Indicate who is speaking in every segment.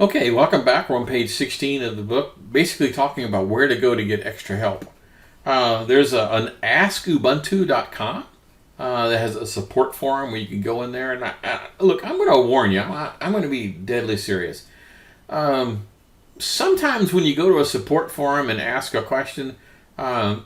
Speaker 1: Okay, welcome back. We're on page 16 of the book, basically talking about where to go to get extra help. There's an askubuntu.com that has a support forum where you can go in there. And look, I'm going to warn you, I'm going to be deadly serious. Sometimes when you go to a support forum and ask a question,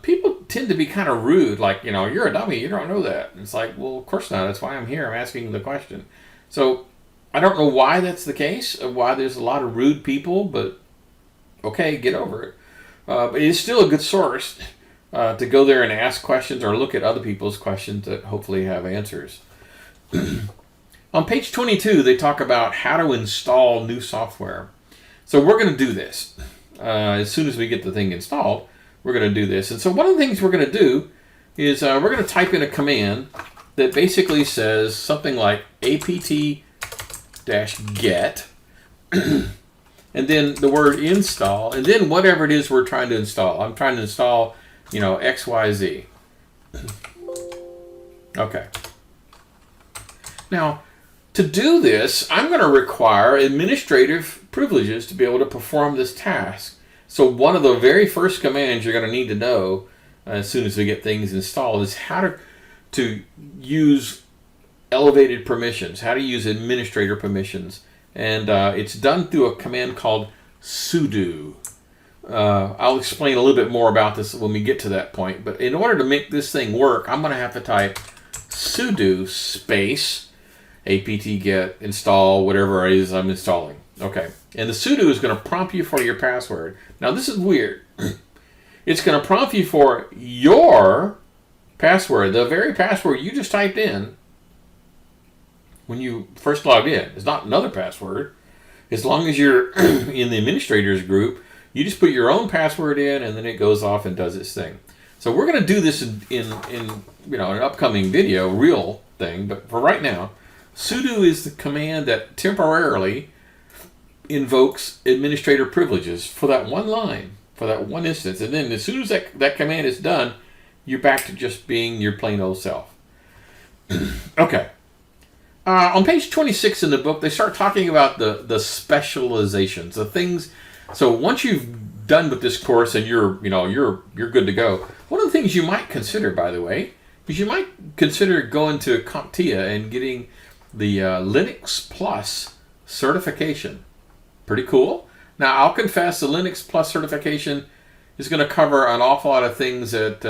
Speaker 1: people tend to be kind of rude, like, you're a dummy, you don't know that. And it's like, well, of course not. That's why I'm here. I'm asking the question. So I don't know why that's the case, why there's a lot of rude people, but okay, get over it. But it's still a good source to go there and ask questions or look at other people's questions that hopefully have answers. On page 22, they talk about how to install new software. So we're going to do this. As soon as we get the thing installed, we're going to do this. And so one of the things we're going to do is we're going to type in a command that basically says something like apt-get and then the word install, and then whatever it is we're trying to install. I'm trying to install, XYZ. Okay. Now, to do this, I'm going to require administrative privileges to be able to perform this task. So one of the very first commands you're going to need to know as soon as we get things installed is how to use elevated permissions, how to use administrator permissions. And it's done through a command called sudo. I'll explain a little bit more about this when we get to that point. But in order to make this thing work, I'm going to have to type sudo space apt-get install whatever it is I'm installing. Okay. And the sudo is going to prompt you for your password. Now this is weird. It's going to prompt you for your password, the very password you just typed in when you first logged in. It's not another password. As long as you're in the administrators group, you just put your own password in, and then it goes off and does its thing. So we're going to do this in an upcoming video, real thing. But for right now, sudo is the command that temporarily invokes administrator privileges for that one line, for that one instance. And then as soon as that command is done, you're back to just being your plain old self. Okay. On page 26 in the book, they start talking about the specializations, the things. So once you've done with this course and you're good to go, one of the things you might consider, by the way, is you might consider going to CompTIA and getting the Linux Plus certification. Pretty cool. Now, I'll confess the Linux Plus certification is going to cover an awful lot of things that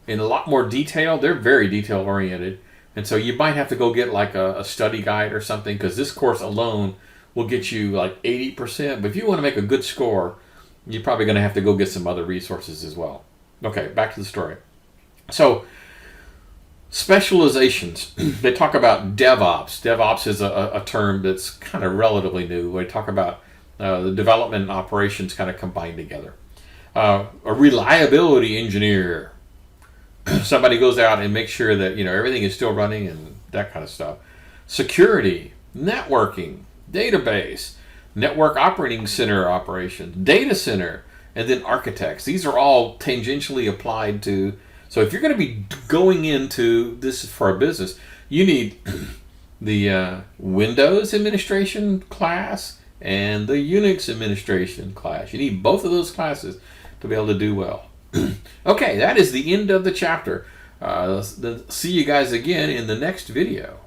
Speaker 1: in a lot more detail. They're very detail oriented. And so you might have to go get like a study guide or something, because this course alone will get you like 80%. But if you want to make a good score, you're probably going to have to go get some other resources as well. Okay, back to the story. So, specializations. They talk about DevOps. DevOps is a term that's kind of relatively new. They talk about the development and operations kind of combined together. A reliability engineer. Somebody goes out and makes sure that everything is still running and that kind of stuff. Security, networking, database, network operating center operations, data center, and then architects. These are all tangentially applied to. So if you're going to be going into this for a business, you need the Windows administration class and the Unix administration class. You need both of those classes to be able to do well. Okay, that is the end of the chapter. See you guys again in the next video.